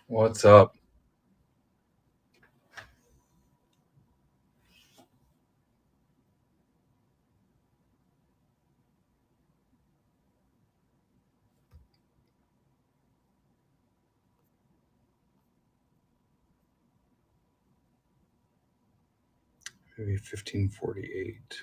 What's up? Maybe 1548.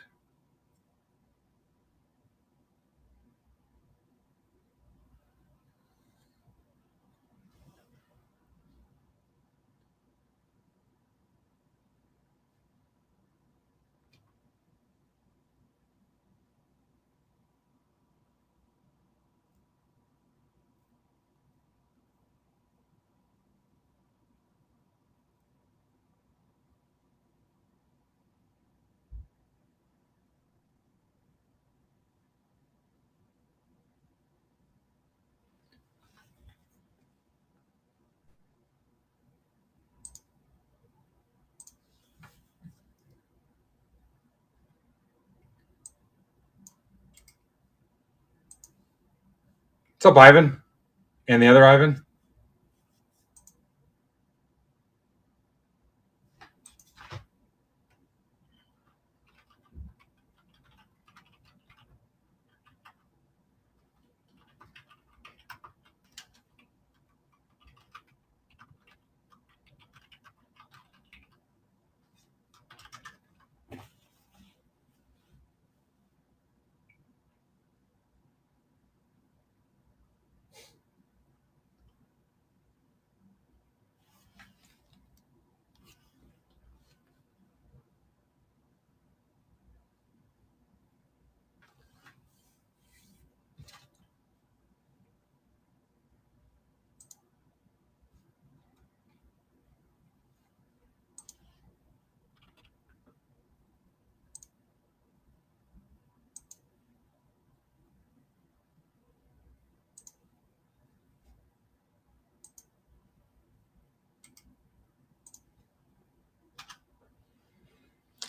What's up, Ivan? And the other Ivan?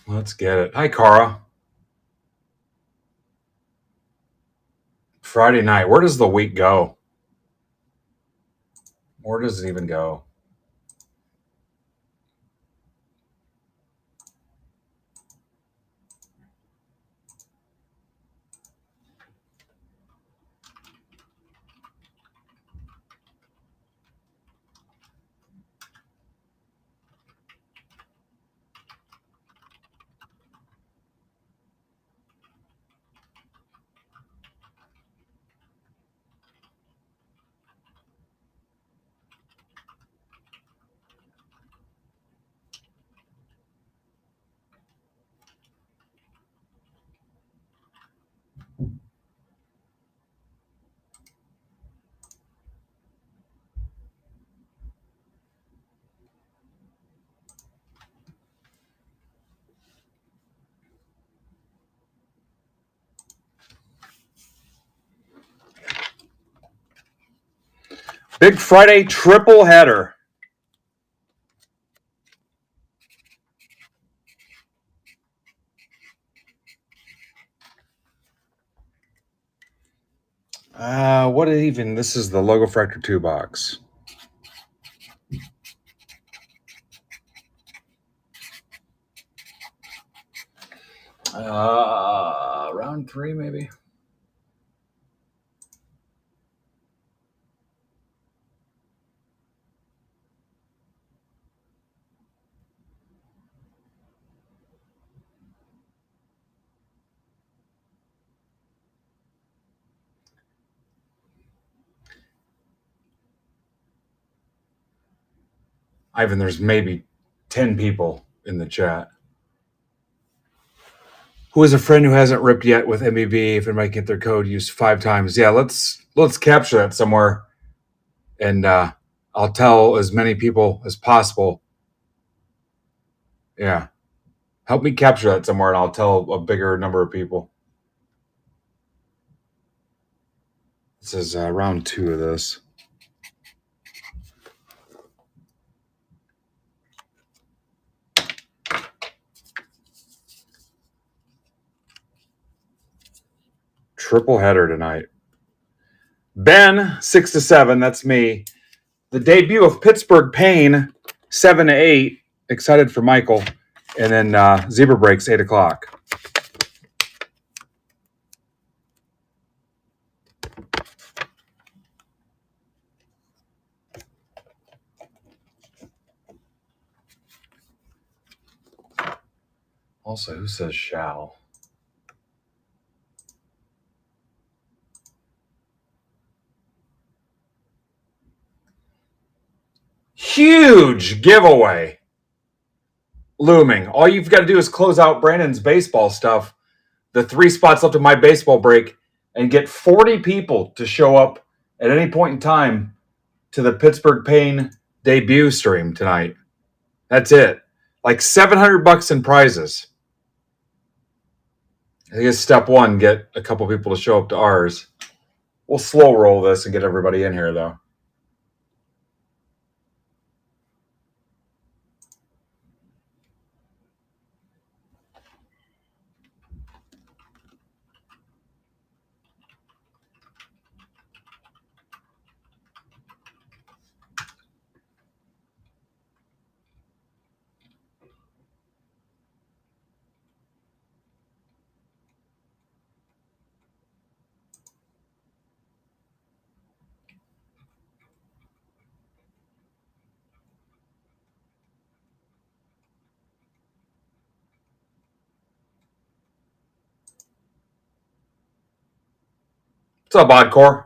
Let's get it. Hi, Cara. Friday night. Where does the week go? Where does it even go? Big Friday triple header. What even? This is the Logo Fractor 2 box. Round 3, maybe. Ivan, there's maybe 10 people in the chat. Who is a friend who hasn't ripped yet with MBB? If anybody get their code used 5 times, yeah, let's capture that somewhere, and I'll tell as many people as possible. Yeah, help me capture that somewhere, and I'll tell a bigger number of people. This is round 2 of this. Triple header tonight. Ben, 6 to 7. That's me. the debut of Pittsburgh Pain, 7-8. Excited for Michael. And then Zebra Breaks, 8 o'clock. Also, who says shall? Huge giveaway looming. All you've got to do is close out Brandon's baseball stuff, the 3 spots left of my baseball break, and get 40 people to show up at any point in time to the Pittsburgh Pain debut stream tonight. That's it. Like $700 in prizes. I guess step one, get a couple people to show up to ours. We'll slow roll this and get everybody in here, though. What's up, Oddcore?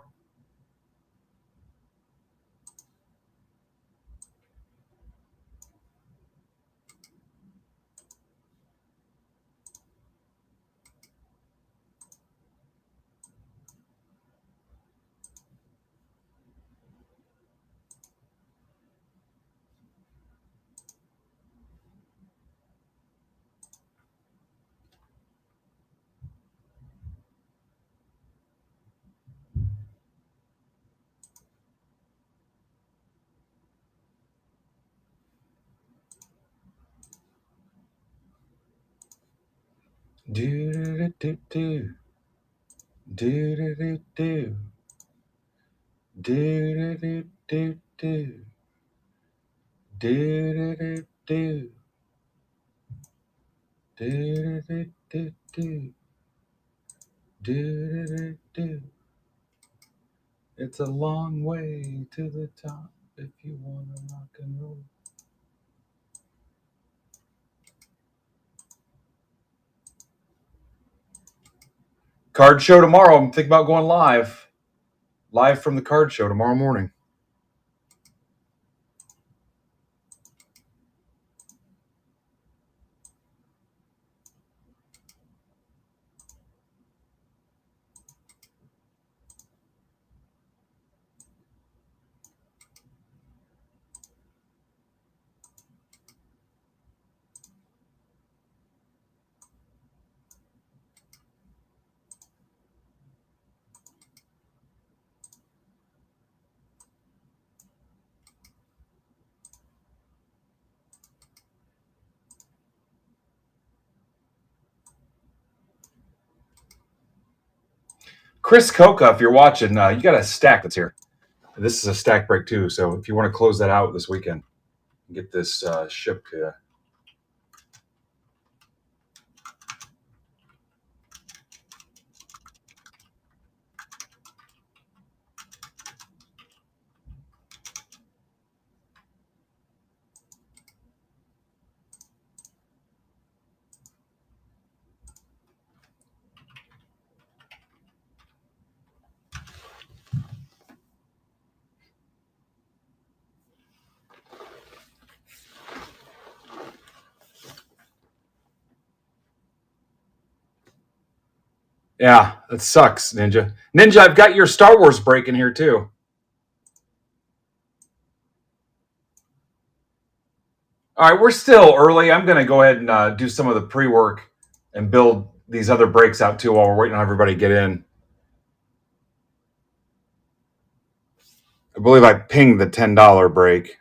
Do-do-do-do-do. Do-do-do-do. Do-do-do-do-do. Do-do-do-do. Do-do-do-do-do. Do-do-do-do. It's a long way to the top if you want to rock and roll. Card show tomorrow. I'm thinking about going live. Live from the card show tomorrow morning. Chris Coca, if you're watching, you got a stack that's here. This is a stack break too, so if you want to close that out this weekend, get this shipped to you. Yeah, that sucks, Ninja. Ninja, I've got your Star Wars break in here too. All right, we're still early. I'm going to go ahead and do some of the pre-work and build these other breaks out too while we're waiting on everybody to get in. I believe I pinged the $10 break.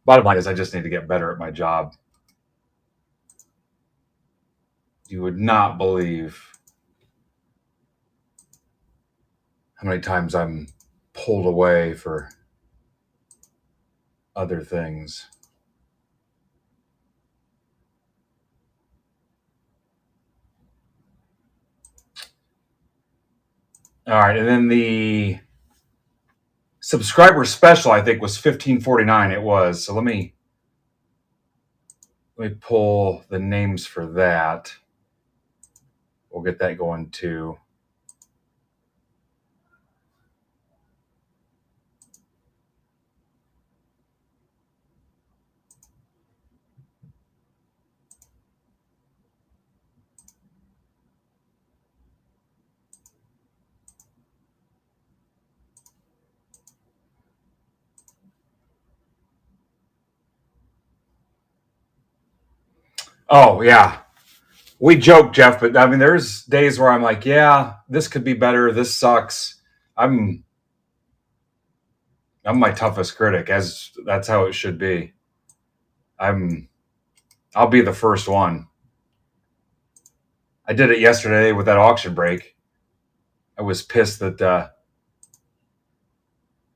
Bottom line is I just need to get better at my job. You would not believe how many times I'm pulled away for other things. All right, and then the subscriber special I think was $15.49. It was. So let me pull the names for that. We'll get that going too. Oh yeah, we joke, Jeff, but I mean, there's days where I'm like, yeah, this could be better. This sucks. I'm my toughest critic, as that's how it should be. I'll be the first one. I did it yesterday with that auction break. I was pissed that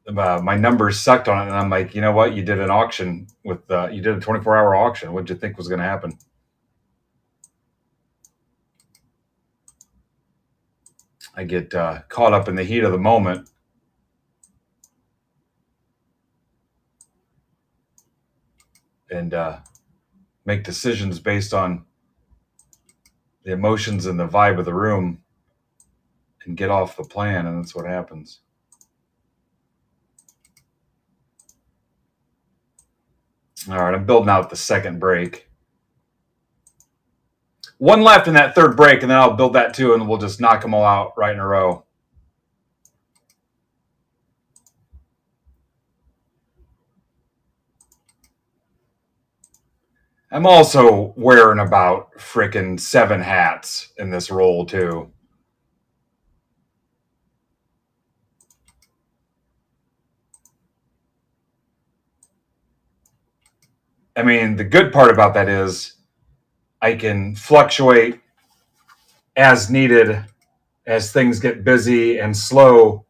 my numbers sucked on it, and I'm like, you know what? You did an auction with you did a 24-hour auction. What did you think was going to happen? I get caught up in the heat of the moment. And make decisions based on the emotions and the vibe of the room and get off the plan, and that's what happens. All right, I'm building out the second break. One left in that third break, and then I'll build that too, and we'll just knock them all out right in a row. I'm also wearing about freaking 7 hats in this role too. I mean, the good part about that is I can fluctuate as needed as things get busy and slow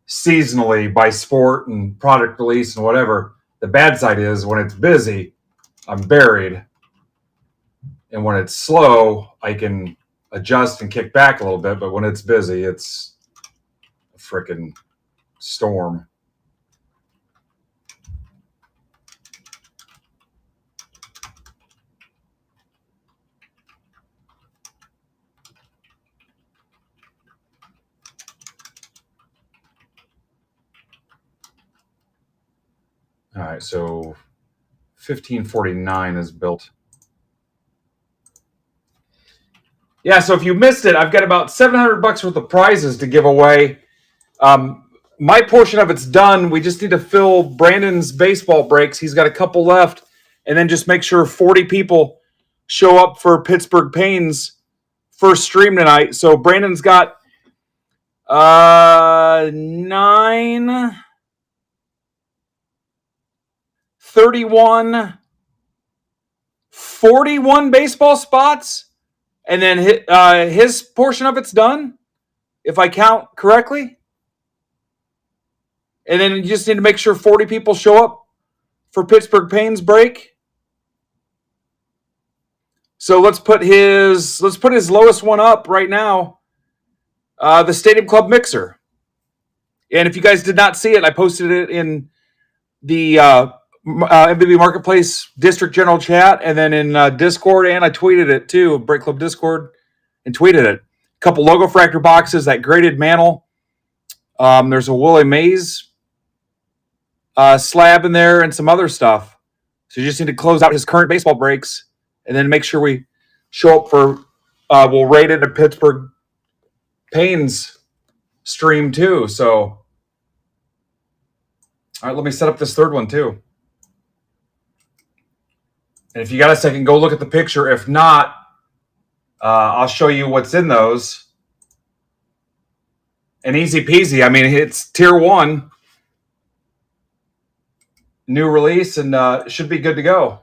seasonally by sport and product release and whatever. The bad side is when it's busy, I'm buried. And when it's slow, I can adjust and kick back a little bit. But when it's busy, it's a freaking storm. All right, so 1549 is built. Yeah, so if you missed it, I've got about $700 worth of prizes to give away. My portion of it's done. We just need to fill Brandon's baseball breaks. He's got a couple left, and then just make sure 40 people show up for Pittsburgh Payne's first stream tonight. So Brandon's got 9, 31, 41 baseball spots, and then his portion of it's done, if I count correctly. And then you just need to make sure 40 people show up for Pittsburgh Payne's break. So let's put his lowest one up right now, the Stadium Club Mixer. And if you guys did not see it, I posted it in the MBB Marketplace District General Chat, and then in Discord, and I tweeted it too, Break Club Discord, and tweeted it. A couple logo fractor boxes, that graded mantle. There's a Willie Mays slab in there, and some other stuff. So you just need to close out his current baseball breaks, and then make sure we show up for. We'll rate it at Pittsburgh Payne's stream too. So, all right, let me set up this third one too. And if you got a second, go look at the picture. If not, I'll show you what's in those. And easy peasy. I mean, it's tier 1, new release, and should be good to go.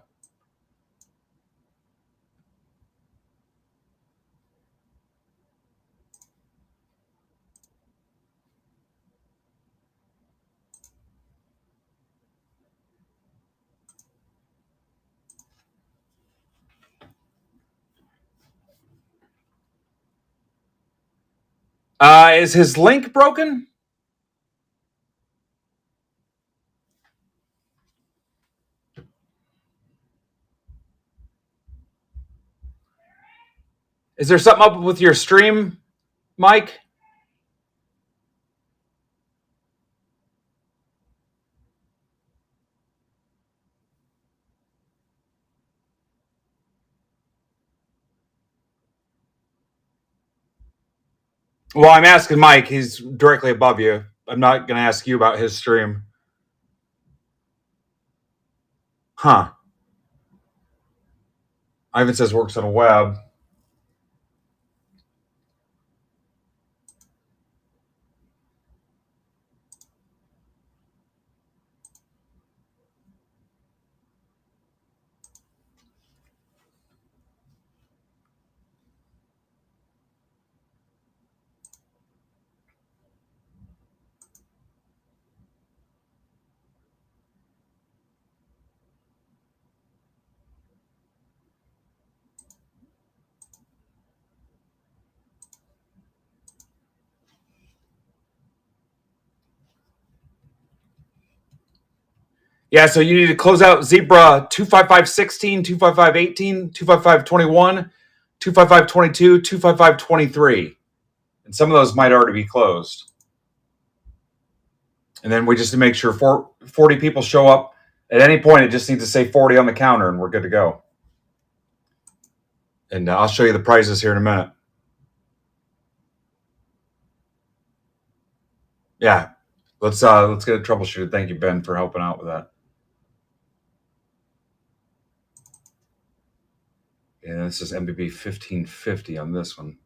Is his link broken? Is there something up with your stream, Mike? Well, I'm asking Mike. He's directly above you. I'm not going to ask you about his stream. Huh. Ivan says works on a web. Yeah, so you need to close out Zebra 25516, 25518, 25521, 25522, 25523. And some of those might already be closed. And then we just need to make sure 40 people show up. At any point, it just needs to say 40 on the counter, and we're good to go. And I'll show you the prices here in a minute. Yeah, let's get it troubleshooted. Thank you, Ben, for helping out with that. And this is MBB 1550 on this one.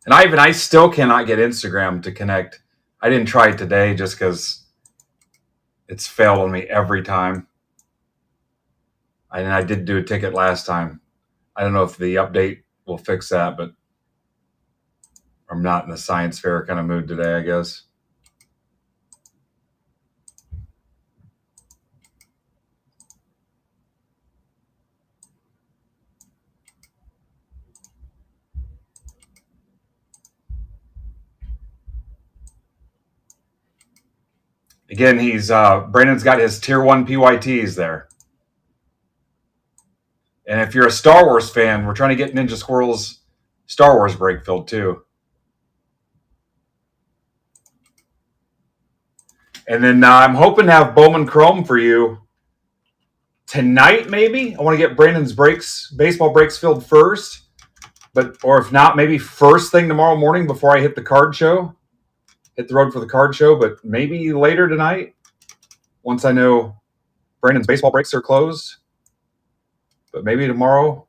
And I still cannot get Instagram to connect. I didn't try it today just because it's failed on me every time. And I did do a ticket last time. I don't know if the update will fix that, but I'm not in the science fair kind of mood today, I guess. Again, Brandon's got his tier 1 PYTs there. And if you're a Star Wars fan, we're trying to get Ninja Squirrel's Star Wars break filled too. And then I'm hoping to have Bowman Chrome for you tonight, maybe. I want to get Brandon's baseball breaks filled first. Or if not, maybe first thing tomorrow morning before I hit the road for the card show, but maybe later tonight once I know Brandon's baseball breaks are closed. But maybe tomorrow.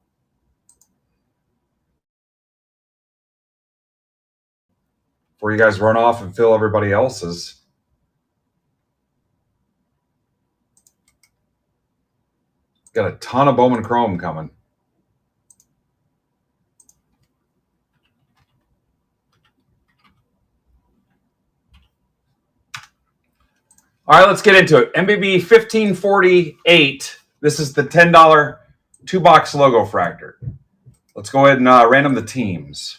Before you guys run off and fill everybody else's. Got a ton of Bowman Chrome coming. All right, let's get into it. MBB 1548. This is the $10 two-box logo fractor. Let's go ahead and random the teams.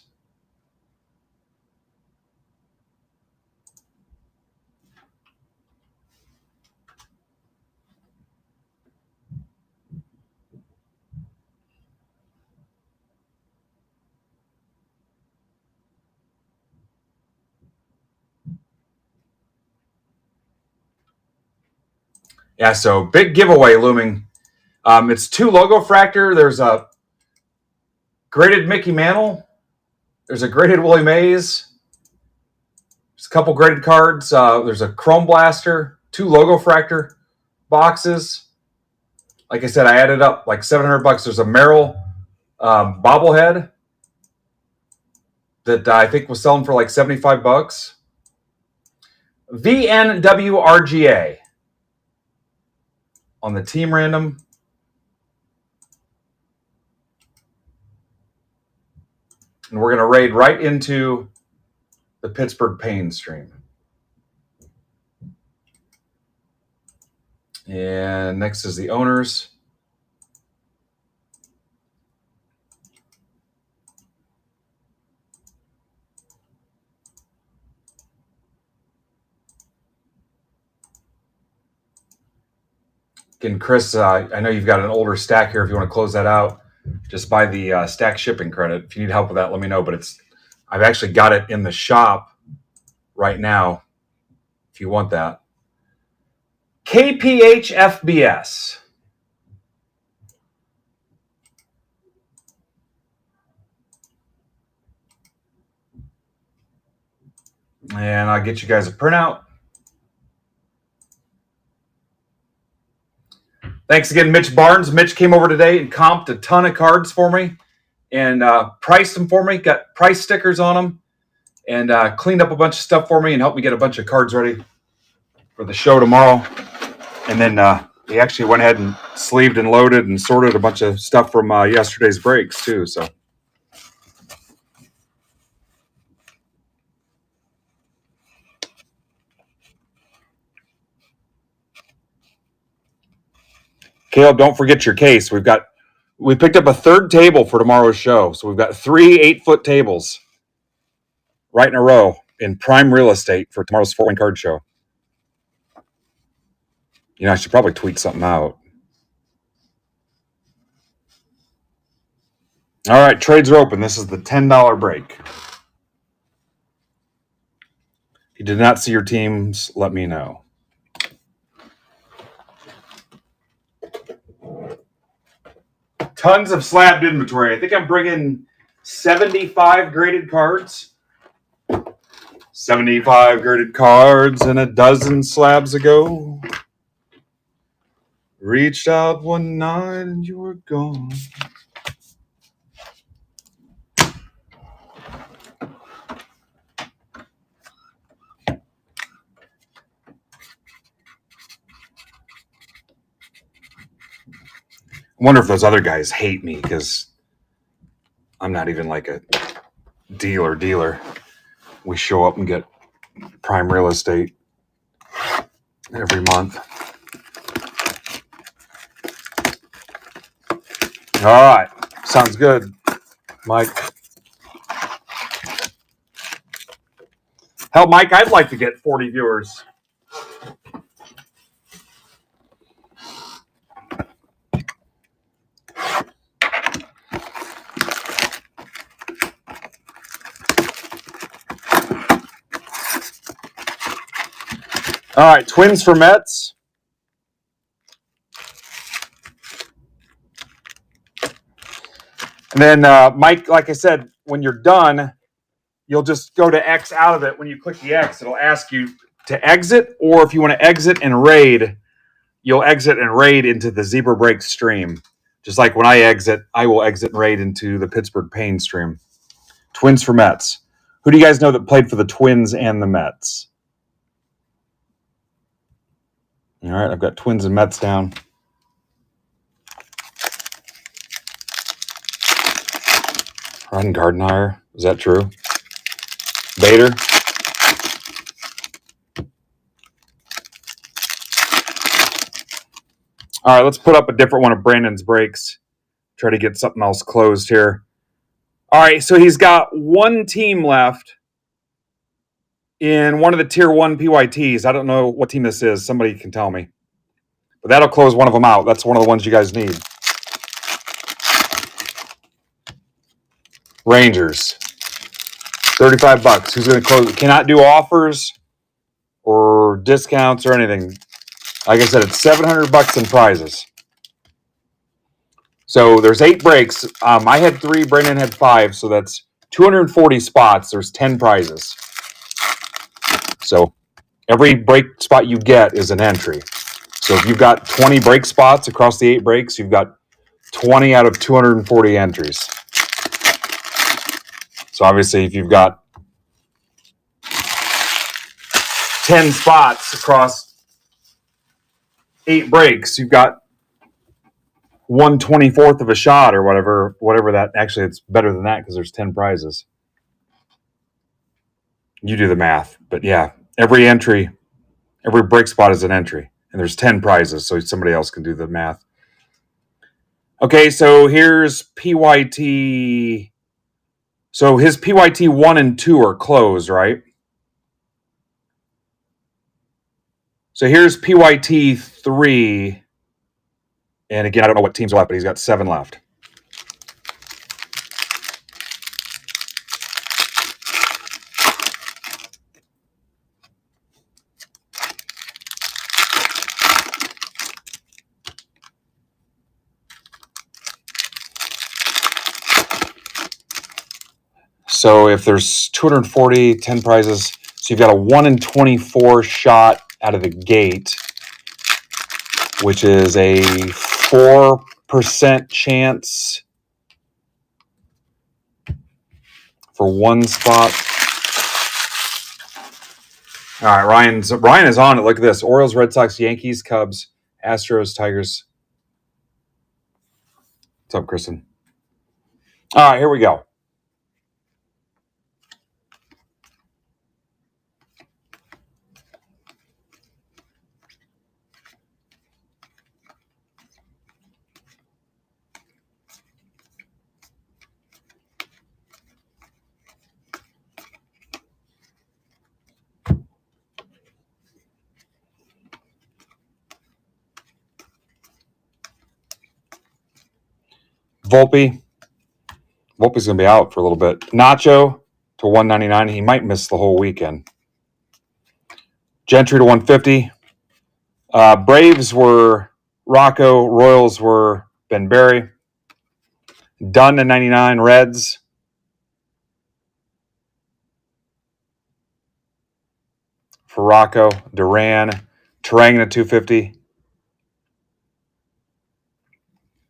Yeah, so big giveaway looming. It's 2 logo fractor. There's a graded Mickey Mantle. There's a graded Willie Mays. There's a couple graded cards. There's a Chrome Blaster, 2 logo fractor boxes. Like I said, I added up like $700. There's a Merrill bobblehead that I think was selling for like $75. VNWRGA on the team random. And we're going to raid right into the Pittsburgh Pain stream. And next is the owners. And Chris, I know you've got an older stack here. If you want to close that out, just buy the stack shipping credit. If you need help with that, let me know. But I've actually got it in the shop right now if you want that. KPH FBS. And I'll get you guys a printout. Thanks again, Mitch Barnes. Mitch came over today and comped a ton of cards for me and priced them for me, got price stickers on them, and cleaned up a bunch of stuff for me and helped me get a bunch of cards ready for the show tomorrow. And then he actually went ahead and sleeved and loaded and sorted a bunch of stuff from yesterday's breaks too. So Caleb, don't forget your case. We picked up a third table for tomorrow's show. So we've got 3 8-foot tables right in a row in prime real estate for tomorrow's Fort Wayne Card Show. You know, I should probably tweet something out. All right, trades are open. This is the $10 break. If you did not see your teams, let me know. Tons of slabbed inventory. I think I'm bringing 75 graded cards. 75 graded cards and a dozen slabs ago. Reached out one night and you were gone. I wonder if those other guys hate me because I'm not even like a dealer. We show up and get prime real estate every month. All right. Sounds good, Mike. Hell, Mike, I'd like to get 40 viewers. All right, Twins for Mets. And then, Mike, like I said, when you're done, you'll just go to X out of it. When you click the X, it'll ask you to exit, or if you want to exit and raid, you'll exit and raid into the Zebra Break stream. Just like when I exit, I will exit and raid into the Pittsburgh Pain stream. Twins for Mets. Who do you guys know that played for the Twins and the Mets? All right, I've got Twins and Mets down. Ron Gardenhire, is that true? Bader. All right, let's put up a different one of Brandon's breaks. Try to get something else closed here. All right, so he's got one team left in one of the Tier 1 PYTs. I don't know what team this is. Somebody can tell me. But that'll close one of them out. That's one of the ones you guys need. Rangers. $35. Who's going to close? Cannot do offers or discounts or anything. Like I said, it's $700 in prizes. So there's 8 breaks. I had 3. Brandon had 5. So that's 240 spots. There's 10 prizes. So every break spot you get is an entry. So if you've got 20 break spots across the 8 breaks, you've got 20 out of 240 entries. So obviously if you've got 10 spots across 8 breaks, you've got 1/24th of a shot or whatever that. Actually, it's better than that because there's 10 prizes. You do the math, but yeah, every entry, every break spot is an entry, and there's 10 prizes, so somebody else can do the math. Okay, so here's PYT. So his PYT 1 and 2 are closed, right? So here's PYT 3. And again, I don't know what teams are left, but he's got 7 left. So if there's 240, 10 prizes, so you've got a 1 in 24 shot out of the gate, which is a 4% chance for 1 spot. All right, Ryan is on it. Look at this. Orioles, Red Sox, Yankees, Cubs, Astros, Tigers. What's up, Kristen? All right, here we go. Volpe's going to be out for a little bit. Nacho to 199. He might miss the whole weekend. Gentry to 150. Braves were Rocco. Royals were Ben Berry. Dunn to 99. Reds. For Rocco. Duran. Terang to 250.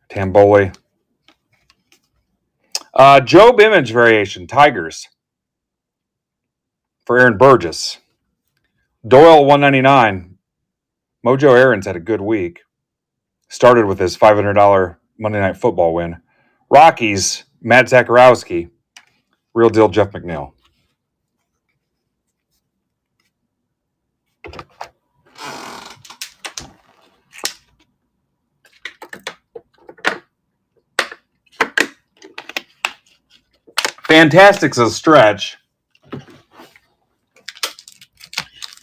Tamboli. Job Image variation. Tigers. For Aaron Burgess. Doyle 199. Mojo Aaron's had a good week. Started with his $500 Monday Night Football win. Rockies, Matt Zakarowski. Real deal, Jeff McNeil. Fantastic's a stretch.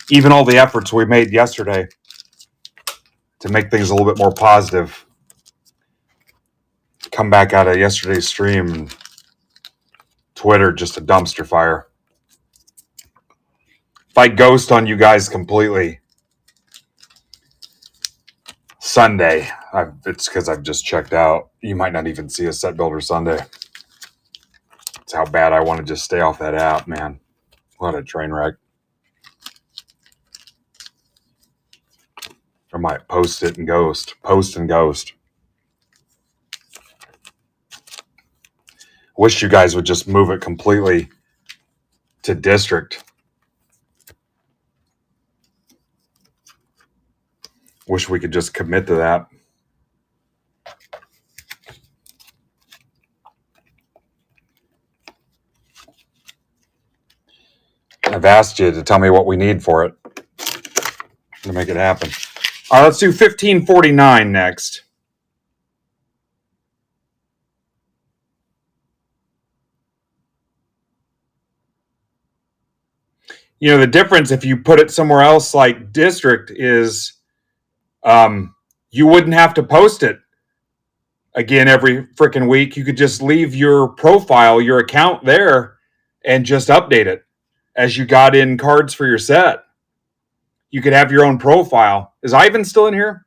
Even all the efforts we made yesterday to make things a little bit more positive. Come back out of yesterday's stream. Twitter, just a dumpster fire. If I ghost on you guys completely Sunday, it's because I've just checked out. You might not even see a Set Builder Sunday. That's how bad I want to just stay off that app, man. What a train wreck. I might post it and ghost. Post and ghost. Wish you guys would just move it completely to district. Wish we could just commit to that. I've asked you to tell me what we need for it to make it happen. All right, let's do 1549 next. You know, the difference if you put it somewhere else like district is you wouldn't have to post it again every freaking week. You could just leave your profile, your account there, and just update it as you got in cards for your set. You could have your own profile. Is Ivan still in here?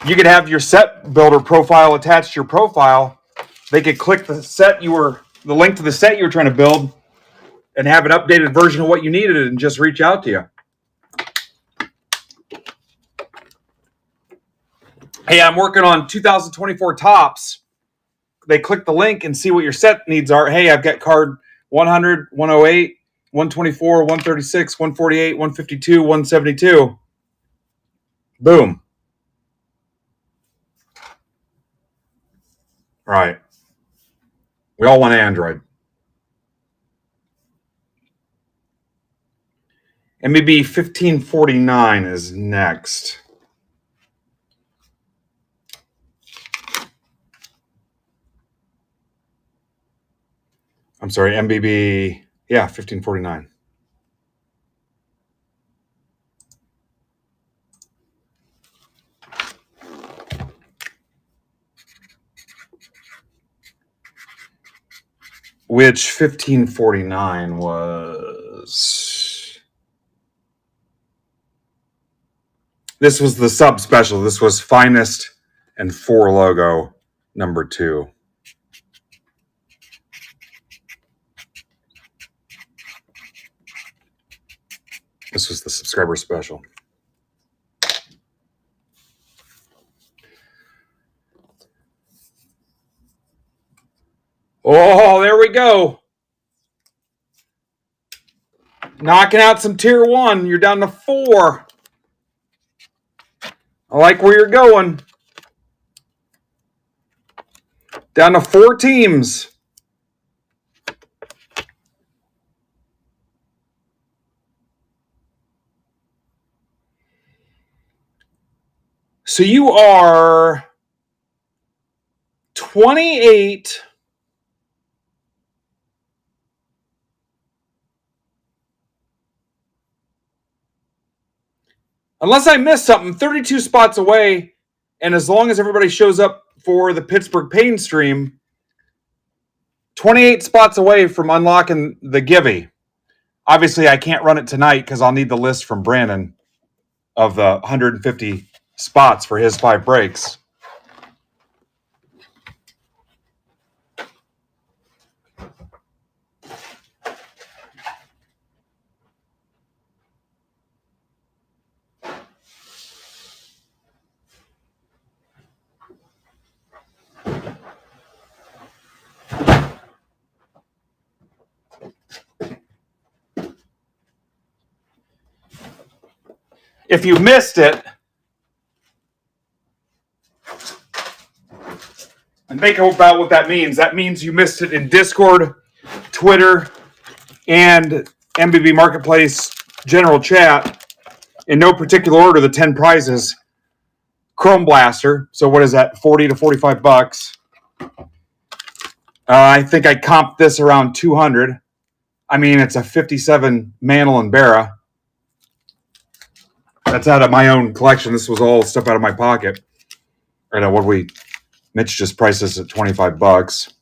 You could have your set builder profile attached to your profile. They could click the link to the set you were trying to build and have an updated version of what you needed and just reach out to you. Hey, I'm working on 2024 tops. They click the link and see what your set needs are. Hey, I've got card 100, 108, 124, 136, 148, 152, 172. Boom. All right. We all want Android. MBB 1549 is next. I'm sorry, MBB, 1549. which 1549 was. This was the sub special. This was Finest and 4 logo number 2. This was the subscriber special. Oh, there we go. Knocking out some tier 1. You're down to 4. I like where you're going. Down to 4 teams. So you are 28. Unless I missed something, 32 spots away. And as long as everybody shows up for the Pittsburgh Pain stream, 28 spots away from unlocking the Givey. Obviously, I can't run it tonight because I'll need the list from Brandon of the 150 spots for his 5 breaks. If you missed it, and think about what that means. That means you missed it in Discord, Twitter, and MBB Marketplace general chat. In no particular order, the 10 prizes. Chrome Blaster. So what is that? 40 to 45 bucks. I think I comped this around 200. I mean, it's a 57 Mantle and Barra. That's out of my own collection. This was all stuff out of my pocket. I know what Mitch just priced this at 25 bucks.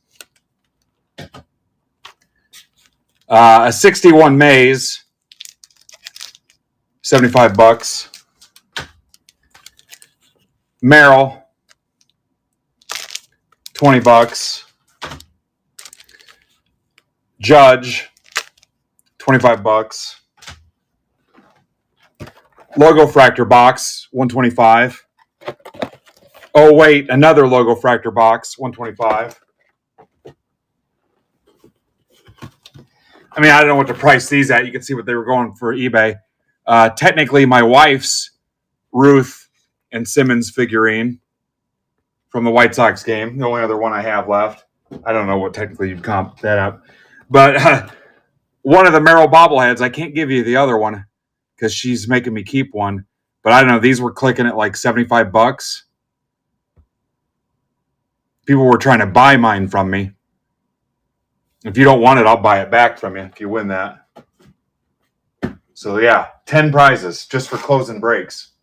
A 61 Maze, 75 bucks. Merrill, 20 bucks. Judge, 25 bucks. Logo Fractor box, 125. Oh, wait, another Logo Fractor box, 125. I mean, I don't know what to price these at. You can see what they were going for eBay. Technically, my wife's Ruth and Simmons figurine from the White Sox game, the only other one I have left. I don't know what technically you'd comp that up. But one of the Merrill bobbleheads, I can't give you the other one because she's making me keep one. But I don't know, these were clicking at like 75 bucks. People were trying to buy mine from me. If you don't want it, I'll buy it back from you if you win that. So yeah, 10 prizes just for closing breaks.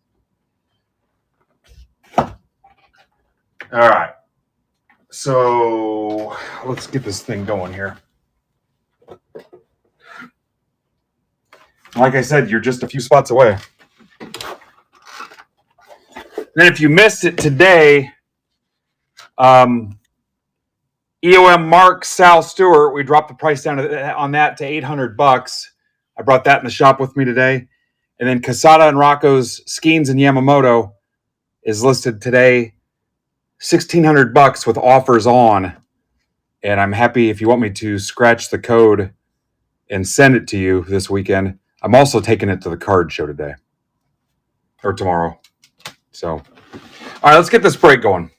All right. So let's get this thing going here. Like I said, you're just a few spots away. Then if you missed it today, EOM Mark Sal Stewart, we dropped the price down on that to 800 bucks. I brought that in the shop with me today. And then Casada and Rocco's Skeens and Yamamoto is listed today, 1,600 bucks with offers on. And I'm happy if you want me to scratch the code and send it to you this weekend. I'm also taking it to the card show today or tomorrow. So, all right, let's get this break going.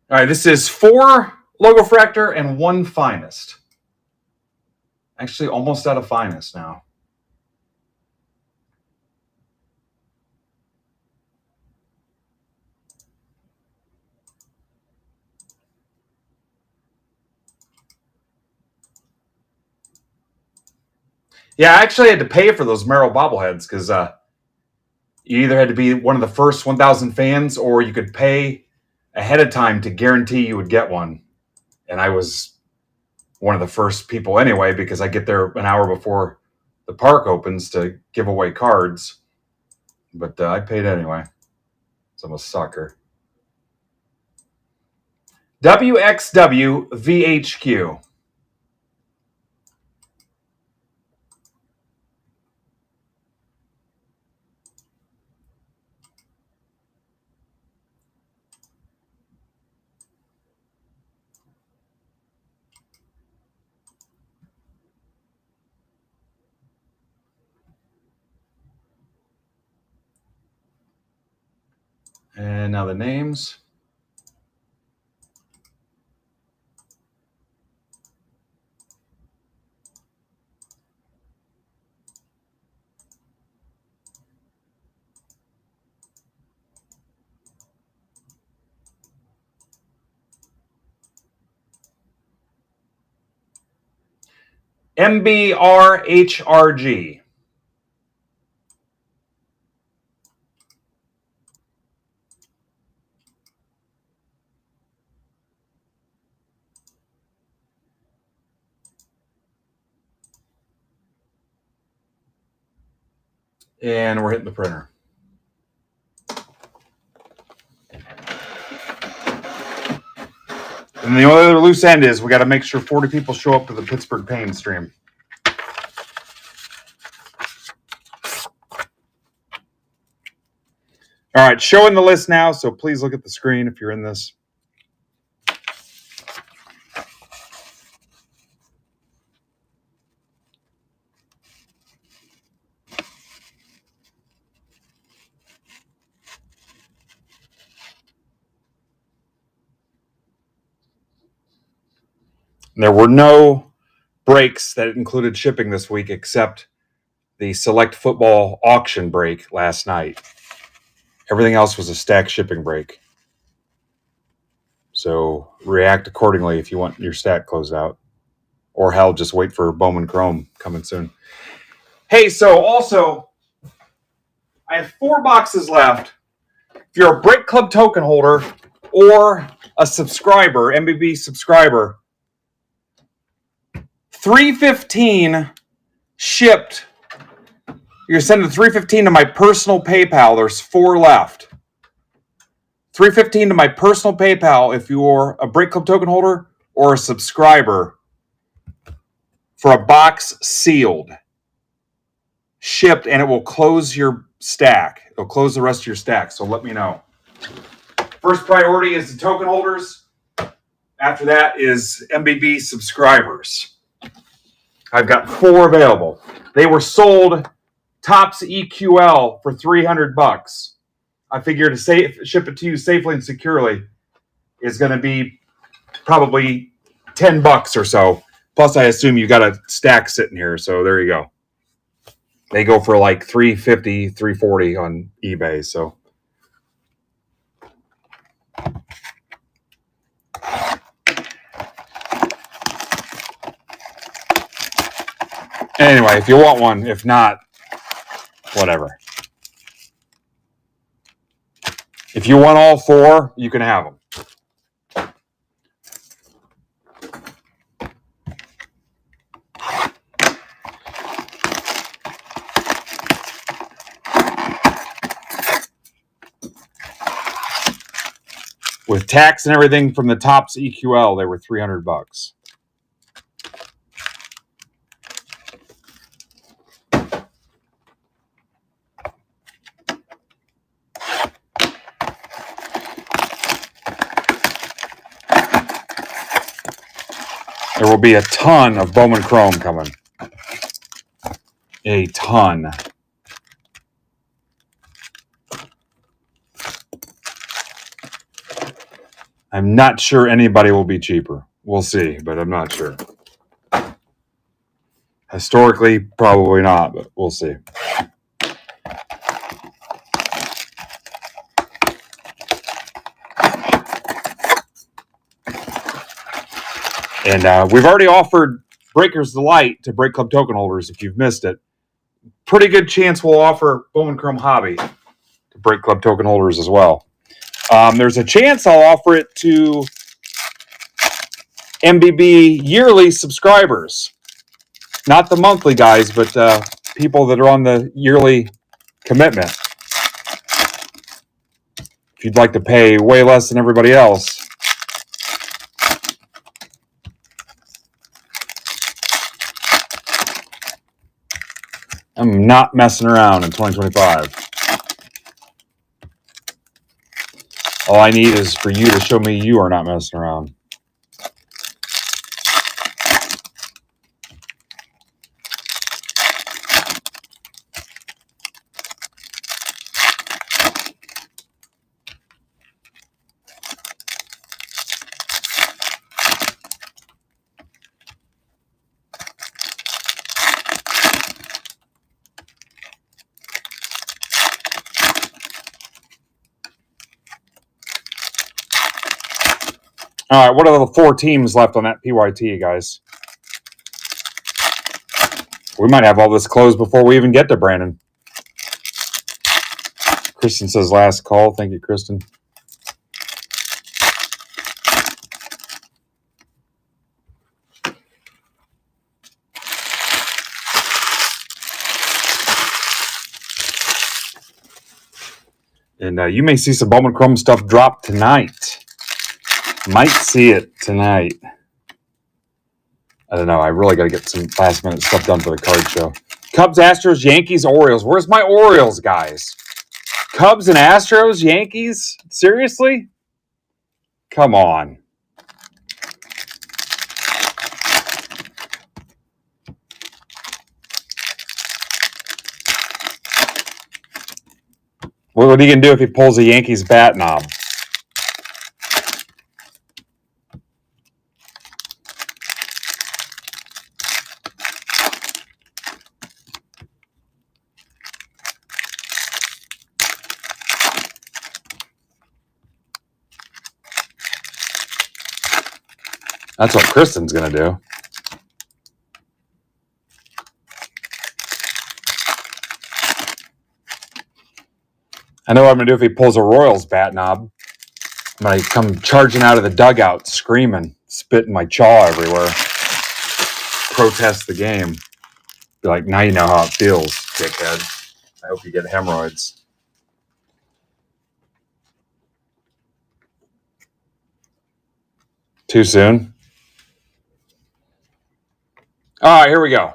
All right, this is 4 Logo Fractor and 1 Finest. Actually, almost out of Finest now. Yeah, I actually had to pay for those Merrill bobbleheads because you either had to be one of the first 1,000 fans or you could pay ahead of time to guarantee you would get one. And I was one of the first people anyway because I get there an hour before the park opens to give away cards. But I paid anyway. So I'm a sucker. WXW VHQ. And now the names. MBRHRG. And we're hitting the printer. And the only other loose end is we got to make sure 40 people show up to the Pittsburgh Pain stream. All right, showing the list now, so please look at the screen if you're in this. There were no breaks that included shipping this week except the select football auction break last night. Everything else was a stack shipping break. So react accordingly if you want your stack closed out. Or hell, just wait for Bowman Chrome coming soon. Hey, so also, I have 4 boxes left. If you're a Break Club token holder or a subscriber, MBB subscriber, 315 shipped. You're sending 315 to my personal PayPal. There's 4 left. 315 to my personal PayPal if you're a Break Club token holder or a subscriber for a box sealed, shipped, and it will close your stack. It'll close the rest of your stack, so let me know. First priority is the token holders. After that is MBB subscribers. I've got 4 available. They were sold Topps EQL for $300. I figure to ship it to you safely and securely is going to be probably $10 or so. Plus, I assume you got a stack sitting here, so there you go. They go for like $350, $340 on eBay. So, anyway, if you want one, if not, whatever. If you want all 4, you can have them. With tax and everything from the Topps EQL, they were $300. There will be a ton of Bowman Chrome coming. A ton. I'm not sure anybody will be cheaper. We'll see, but I'm not sure. Historically, probably not, but we'll see. And we've already offered Breaker's Delight to Break Club token holders if you've missed it. Pretty good chance we'll offer Bowman Chrome Hobby to Break Club token holders as well. There's a chance I'll offer it to MBB yearly subscribers. Not the monthly guys, but people that are on the yearly commitment. If you'd like to pay way less than everybody else. I'm not messing around in 2025. All I need is for you to show me you are not messing around. All right, what are the 4 teams left on that PYT, guys? We might have all this closed before we even get to Brandon. Kristen says last call. Thank you, Kristen. And you may see some Bowman Chrome stuff drop tonight. Might see it tonight. I don't know. I really got to get some last-minute stuff done for the card show. Cubs, Astros, Yankees, Orioles. Where's my Orioles, guys? Cubs and Astros, Yankees? Seriously? Come on. What are you going to do if he pulls a Yankees bat knob? That's what Kristen's going to do. I know what I'm going to do if he pulls a Royals bat knob. I'm going to come charging out of the dugout, screaming, spitting my jaw everywhere. Protest the game. Be like, now you know how it feels, dickhead. I hope you get hemorrhoids. Too soon? All right, here we go.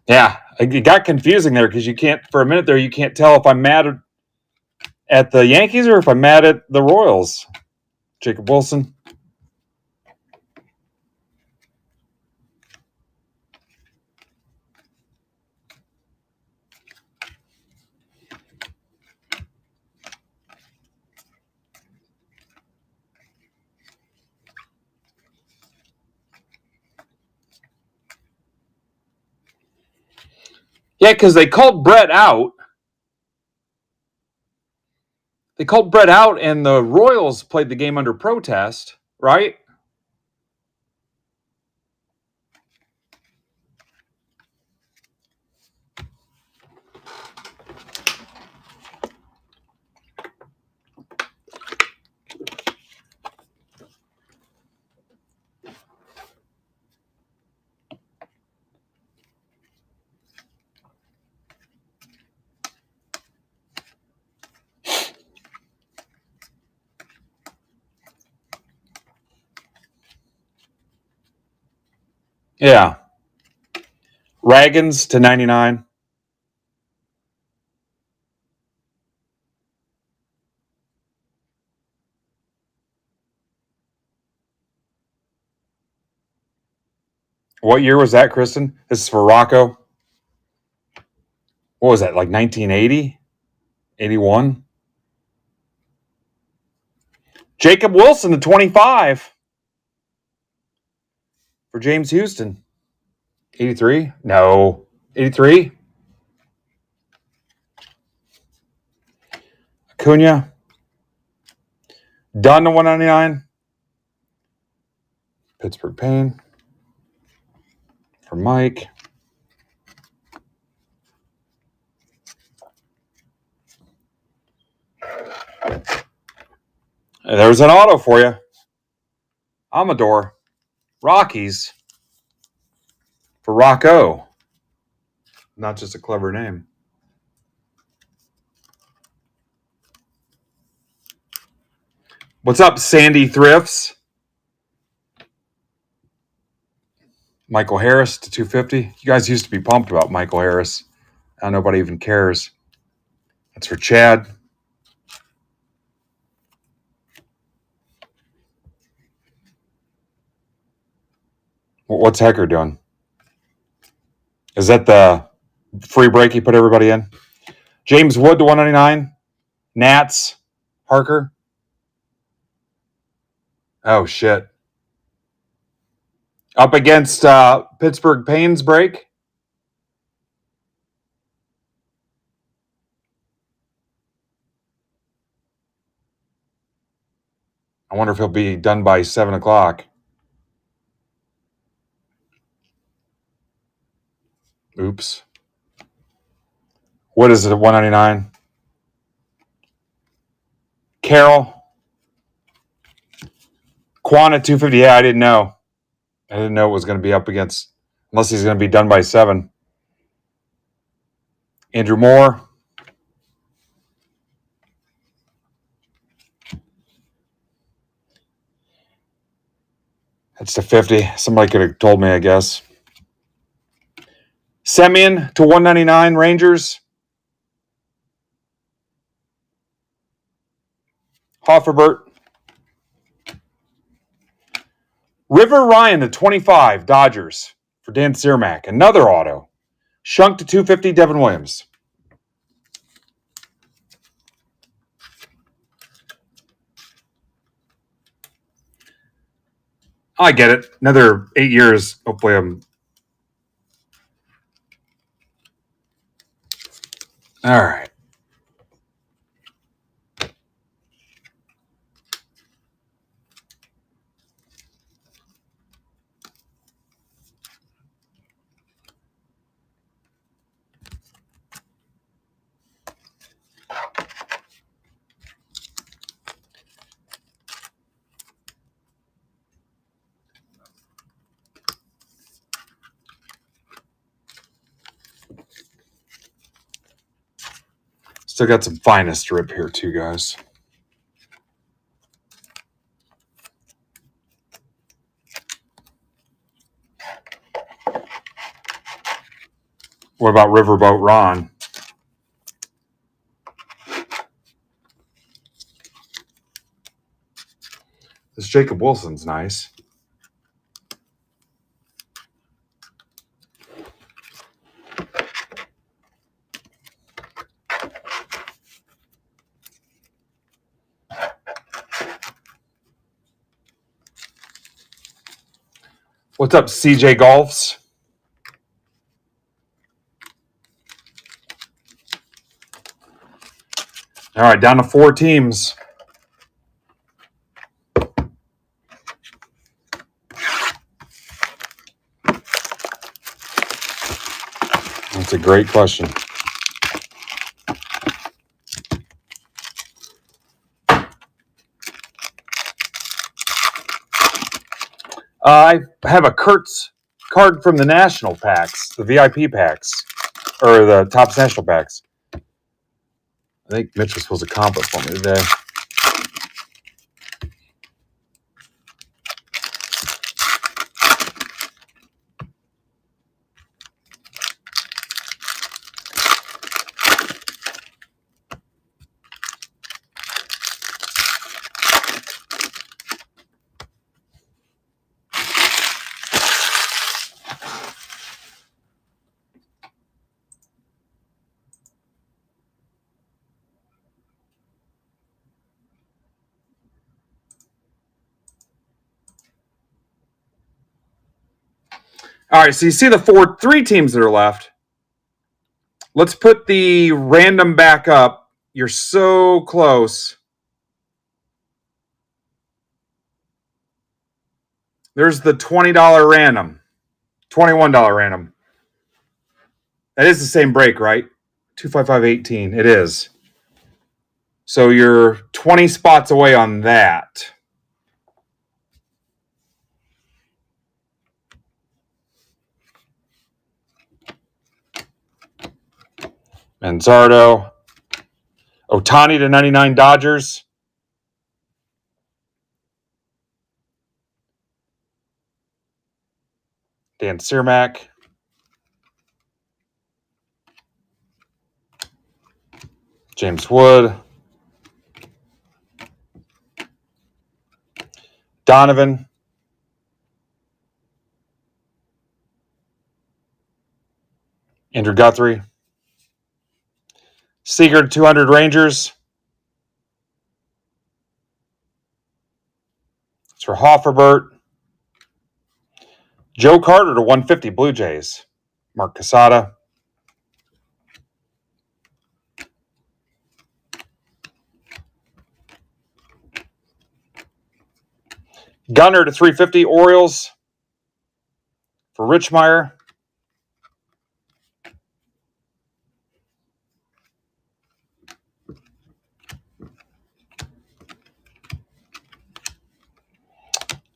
Yeah, it got confusing there because you can't, for a minute there, you can't tell if I'm mad at the Yankees or if I'm mad at the Royals. Jacob Wilson. Yeah, because they called Brett out. They called Brett out, and the Royals played the game under protest, right? Yeah. Raggins to 99. What year was that, Kristen? This is for Rocco. What was that, like 1980? 81? Jacob Wilson to 25 for James Houston. 83? No. 83? Acuna. Dunn to 199. Pittsburgh Payne. For Mike. There's an auto for you. Amador. Rockies. For Rocco. Not just a clever name. What's up, Sandy Thrifts? Michael Harris to 250. You guys used to be pumped about Michael Harris. Now nobody even cares. That's for Chad. What's Hecker doing? Is that the free break he put everybody in? James Wood to 199. Nats. Parker. Oh, shit. Up against Pittsburgh Payne's break. I wonder if he'll be done by 7 o'clock. Oops. What is it at 199? Carroll. Quan at 250. Yeah, I didn't know. I didn't know it was going to be up against, unless he's going to be done by 7. Andrew Moore. That's to 50. Somebody could have told me, I guess. Semien to 199, Rangers. Hofferbert. River Ryan to 25, Dodgers for Dan Cermak. Another auto. Shunk to 250, Devin Williams. I get it. Another 8 years. Hopefully I'm... All right. Still got some finest drip here too, guys. What about Riverboat Ron? This Jacob Wilson's nice. What's up, CJ Golfs? All right, down to 4 teams. That's a great question. I have a Kurtz card from the national packs, the VIP packs, or the Topps national packs. I think Mitch was supposed to comp it for me today. All right, so you see the three teams that are left. Let's put the random back up. You're so close. There's the $20 random, $21 random. That is the same break, right? 255.18. It is. So you're 20 spots away on that. Manzardo. Ohtani to 99 Dodgers. Dan Cermak. James Wood. Donovan. Andrew Guthrie. Seager to 200 Rangers. It's for Hofferbert. Joe Carter to 150 Blue Jays. Mark Casada. Gunner to 350 Orioles for Richmeyer.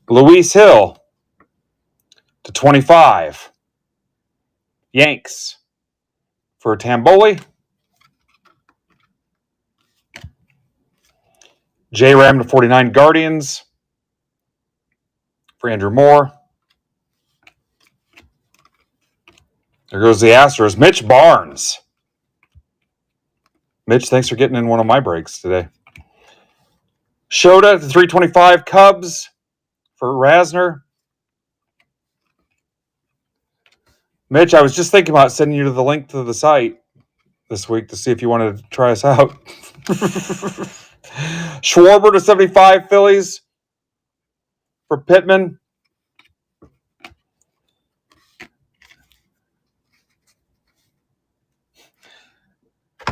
Luis Hill to 25 Yanks for Tamboli. J-Ram to 49 Guardians for Andrew Moore. There goes the Astros. Mitch Barnes. Mitch, thanks for getting in one of my breaks today. Shota to 325 Cubs for Rasner. Mitch, I was just thinking about sending you the link to the site this week to see if you wanted to try us out. Schwarber to 75 Phillies for Pittman.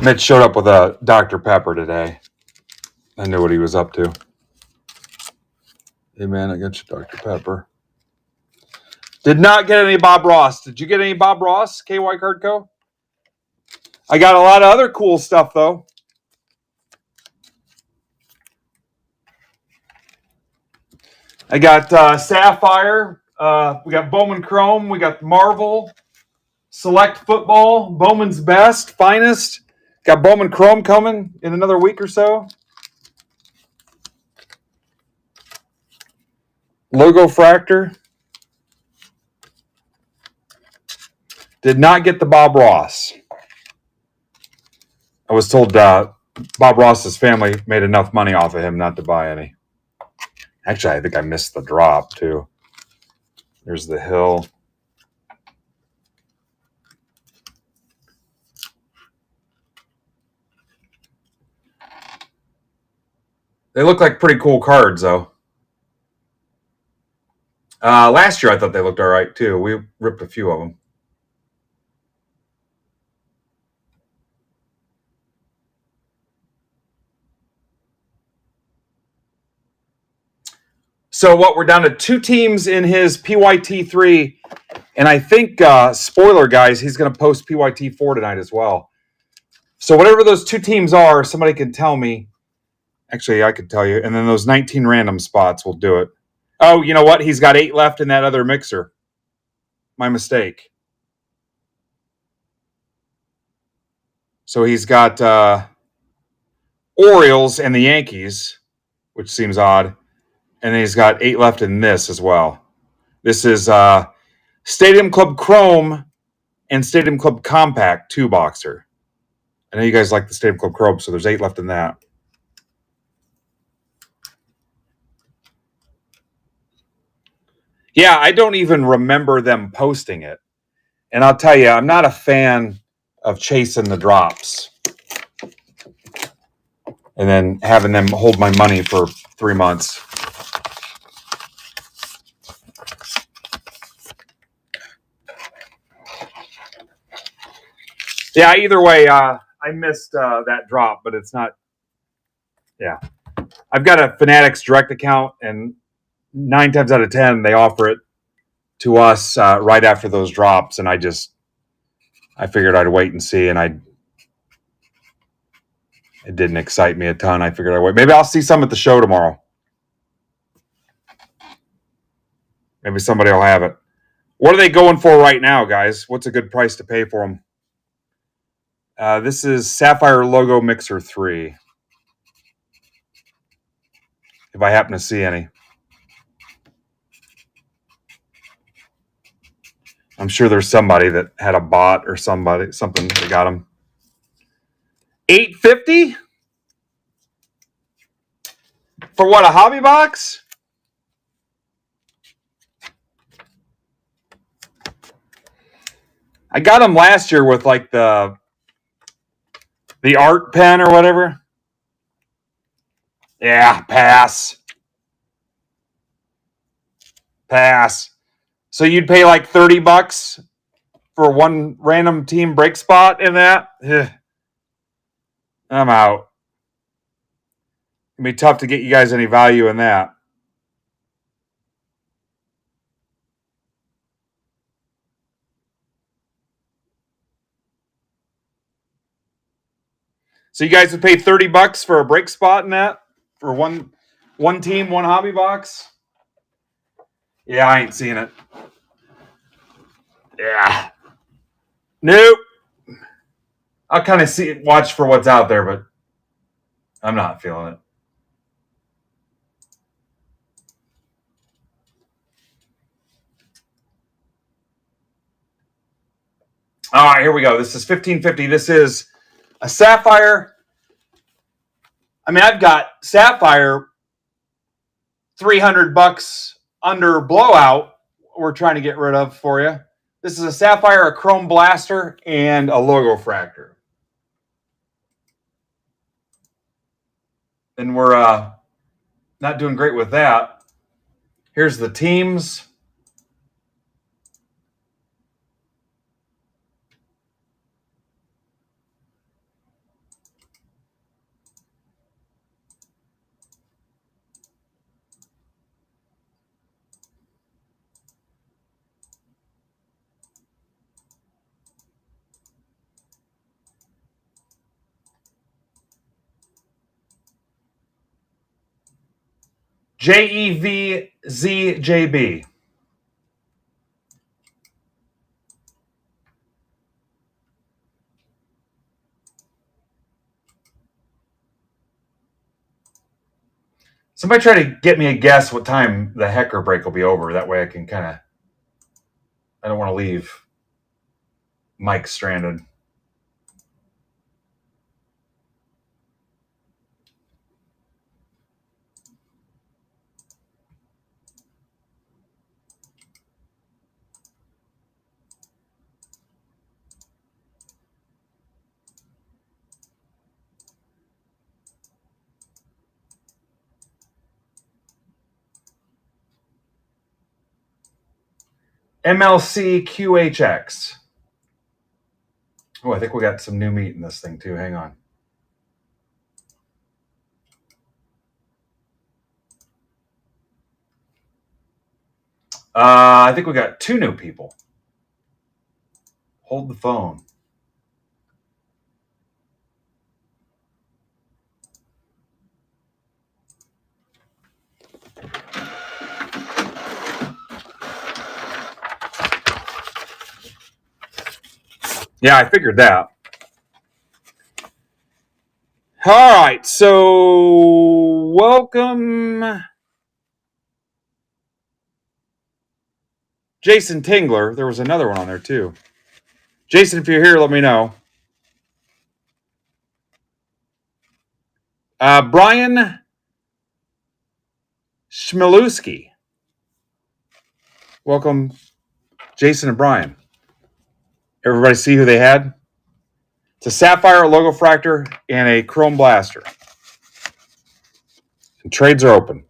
Mitch showed up with a Dr. Pepper today. I knew what he was up to. Hey, man, I got you Dr. Pepper. Did not get any Bob Ross. Did you get any Bob Ross, KY Card Co? I got a lot of other cool stuff, though. I got Sapphire. We got Bowman Chrome. We got Marvel. Select Football. Bowman's Best. Finest. Got Bowman Chrome coming in another week or so. Logo Fractor. Did not get the Bob Ross. I was told Bob Ross's family made enough money off of him not to buy any. Actually, I think I missed the drop, too. There's the Hill. They look like pretty cool cards, though. Last year, I thought they looked all right, too. We ripped a few of them. So what, we're down to two teams in his PYT3, and I think, spoiler guys, he's going to post PYT4 tonight as well. So whatever those two teams are, somebody can tell me. Actually, I could tell you. And then those 19 random spots will do it. Oh, you know what? He's got 8 left in that other mixer. My mistake. So he's got Orioles and the Yankees, which seems odd. And then he's got 8 left in this as well. This is Stadium Club Chrome and Stadium Club Compact 2-boxer. I know you guys like the Stadium Club Chrome, so there's 8 left in that. Yeah, I don't even remember them posting it. And I'll tell you, I'm not a fan of chasing the drops and then having them hold my money for 3 months. Yeah, either way, I missed that drop, but it's not. Yeah. I've got a Fanatics direct account, and 9 times out of 10, they offer it to us right after those drops, and I figured I'd wait and see, and it didn't excite me a ton. I figured I'd wait. Maybe I'll see some at the show tomorrow. Maybe somebody will have it. What are they going for right now, guys? What's a good price to pay for them? This is Sapphire Logo Mixer 3. If I happen to see any. I'm sure there's somebody that had a bot or something that got them. $850 for what, a hobby box? I got them last year with like the art pen or whatever. Yeah, pass. So you'd pay like $30 for one random team break spot in that? I'm out. It'd be tough to get you guys any value in that. So you guys would pay $30 for a break spot in that? For one team, one hobby box? Yeah, I ain't seeing it. Yeah. Nope. I'll kind of watch for what's out there, but I'm not feeling it. All right, here we go. This is 1550. This is a Sapphire. I mean, I've got Sapphire $300 under blowout. We're trying to get rid of for you. This is a Sapphire, a Chrome Blaster, and a Logo Fractor. And we're not doing great with that. Here's the teams. JEVZJB. Somebody try to get me a guess what time the Hecker break will be over. That way I can I don't want to leave Mike stranded. MLC QHX. Oh, I think we got some new meat in this thing too. Hang on. I think we got 2 new people. Hold the phone. Yeah, I figured that. All right, so welcome, Jason Tingler. There was another one on there too. Jason, if you're here, let me know. Brian Schmielewski. Welcome, Jason and Brian. Everybody see who they had? It's a Sapphire, a Logo Fractor, and a Chrome Blaster. And trades are open.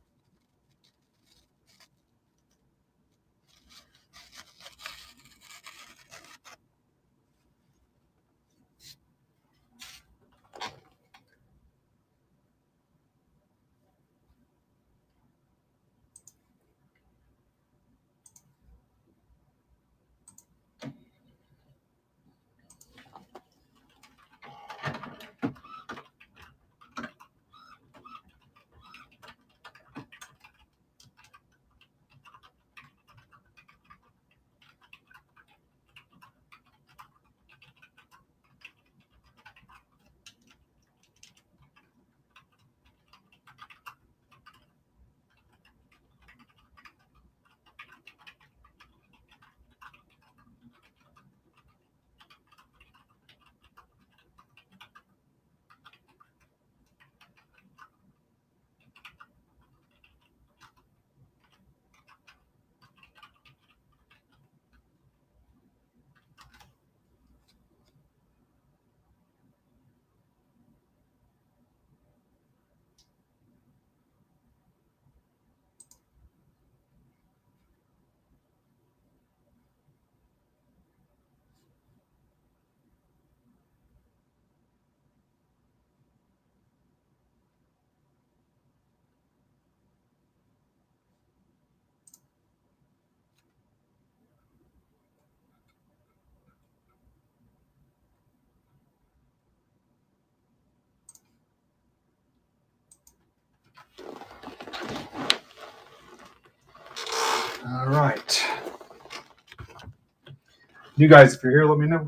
You guys, if you're here, let me know.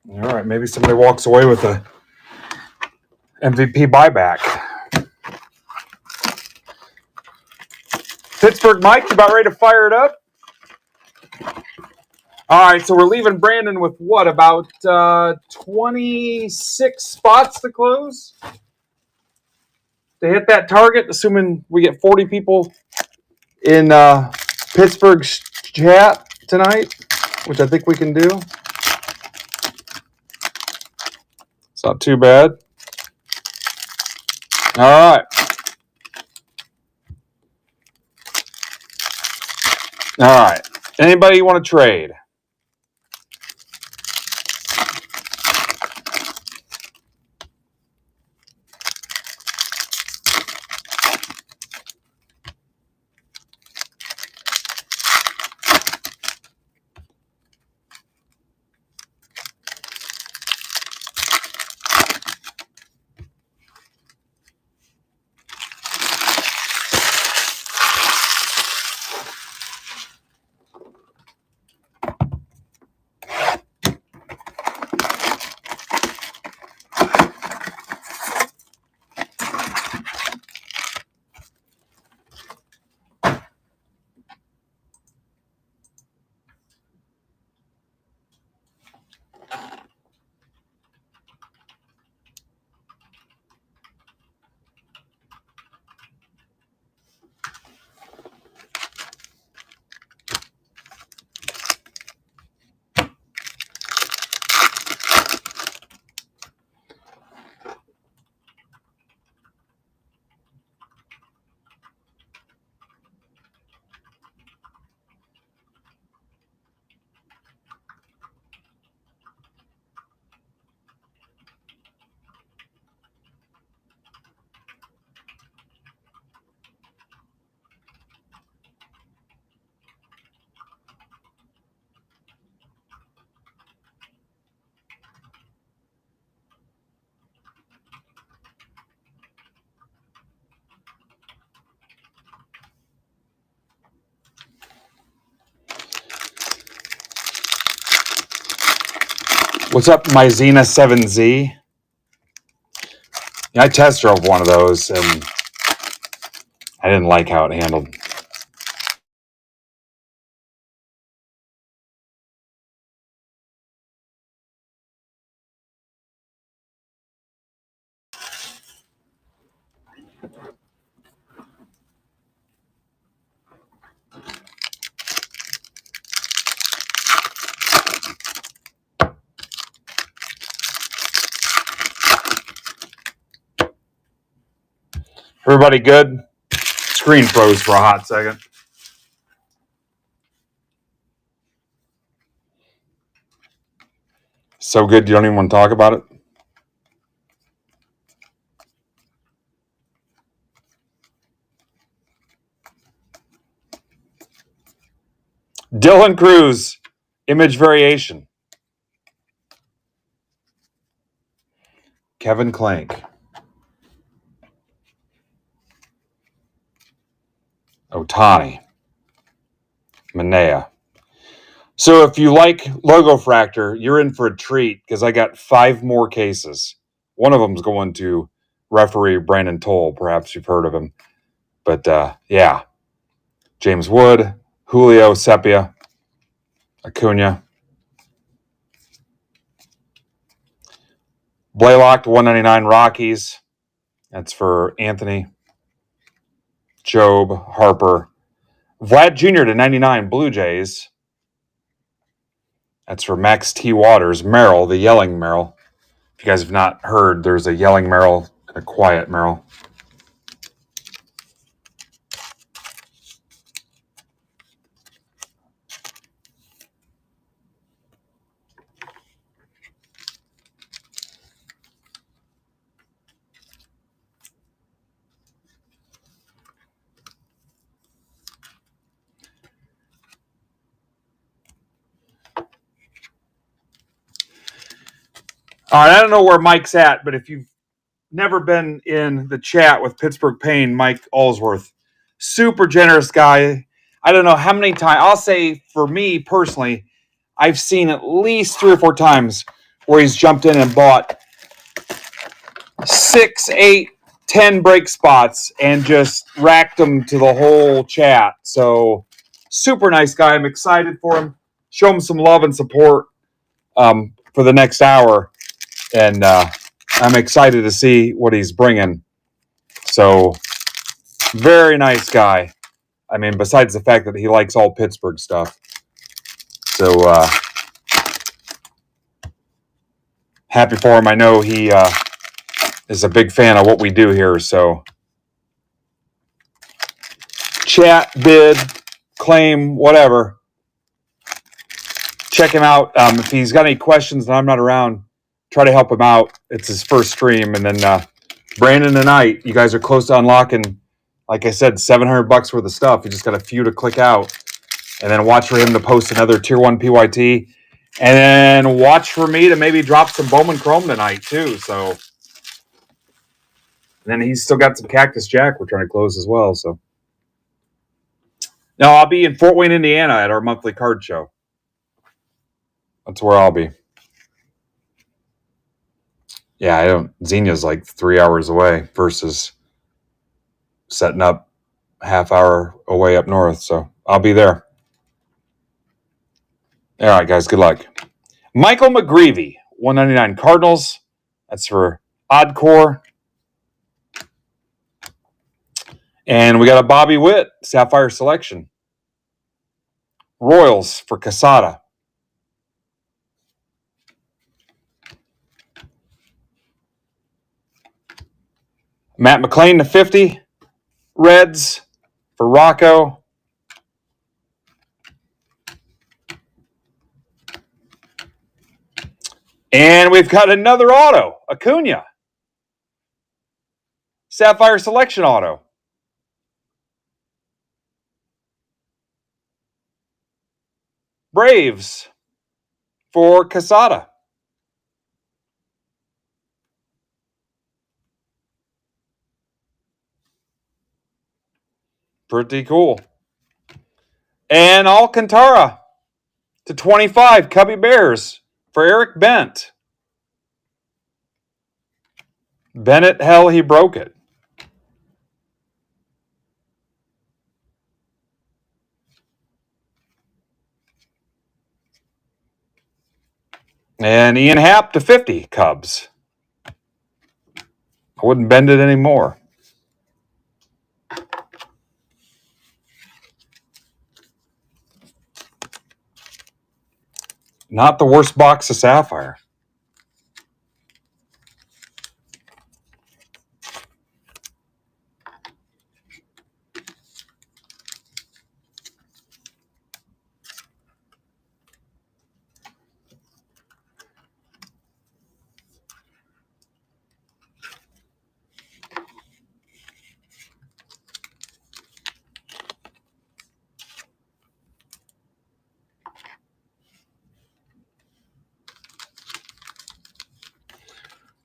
All right, maybe somebody walks away with a MVP buyback. Pittsburgh Mike, you about ready to fire it up? All right, so we're leaving Brandon with what, about 26 spots to close? To hit that target, assuming we get 40 people in Pittsburgh's chat tonight, which I think we can do. It's not too bad. All right. All right. Anybody want to trade? What's up, Myzena 7Z? Yeah, I test drove one of those, and I didn't like how it handled. Everybody good? Screen froze for a hot second. So good you don't even want to talk about it? Dylan Cruz, image variation. Kevin Clank. Otani. Manea. So if you like Logo Fractor, you're in for a treat because I got 5 more cases. One of them's going to referee Brandon Toll. Perhaps you've heard of him. But yeah. James Wood, Julio, Sepia, Acuna. Blaylock to 199 Rockies. That's for Anthony. Job, Harper. Vlad Jr. to 99 Blue Jays. That's for Max T. Waters. Merrill, the yelling Merrill. If you guys have not heard, there's a yelling Merrill and a quiet Merrill. All right, I don't know where Mike's at, but if you've never been in the chat with Pittsburgh Payne, Mike Allsworth, Super generous guy. I don't know how many times. I'll say for me personally, I've seen at least 3 or 4 times where he's jumped in and bought 6, 8, 10 break spots and just racked them to the whole chat. So super nice guy. I'm excited for him. Show him some love and support for the next hour. And I'm excited to see what he's bringing. So very nice guy. I mean, besides the fact that he likes all Pittsburgh stuff. So happy for him. I know he is a big fan of what we do here. So chat, bid, claim, whatever. Check him out. If he's got any questions and I'm not around, try to help him out. It's his first stream. And then Brandon and I, you guys are close to unlocking, like I said, $700 worth of stuff. You just got a few to click out. And then watch for him to post another Tier 1 PYT. And then watch for me to maybe drop some Bowman Chrome tonight, too. So, and then he's still got some Cactus Jack we're trying to close as well. So, no, I'll be in Fort Wayne, Indiana at our monthly card show. That's where I'll be. Yeah, I don't. Xenia's like 3 hours away versus setting up a half hour away up north. So I'll be there. All right, guys. Good luck. Michael McGreevy, 199 Cardinals. That's for Oddcore. And we got a Bobby Witt, Sapphire Selection. Royals for Casada. Matt McClain to 50. Reds for Rocco. And we've got another auto, Acuna. Sapphire Selection auto. Braves for Casada. Pretty cool. And Alcantara to 25, Cubby Bears for Eric Bent. Bennett, hell, he broke it. And Ian Happ to 50, Cubs. I wouldn't bend it anymore. Not the worst box of Sapphire.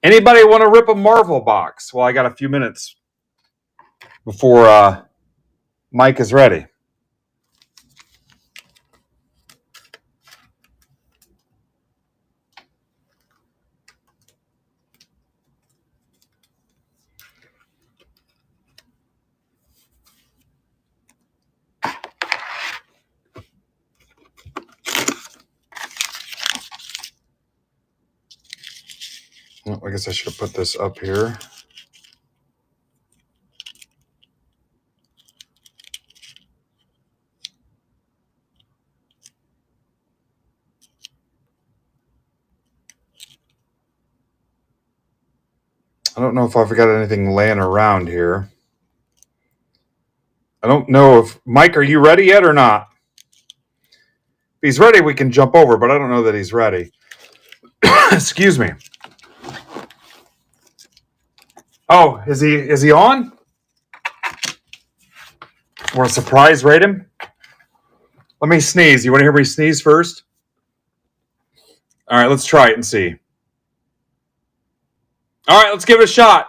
Anybody want to rip a Marvel box? Well, I got a few minutes before Mike is ready. Well, I guess I should have put this up here. I don't know if I've got anything laying around here. I don't know if... Mike, are you ready yet or not? If he's ready, we can jump over, but I don't know that he's ready. Excuse me. Oh, is he on? Want to surprise rate him? Let me sneeze. You want to hear me sneeze first? All right, let's try it and see. All right, let's give it a shot.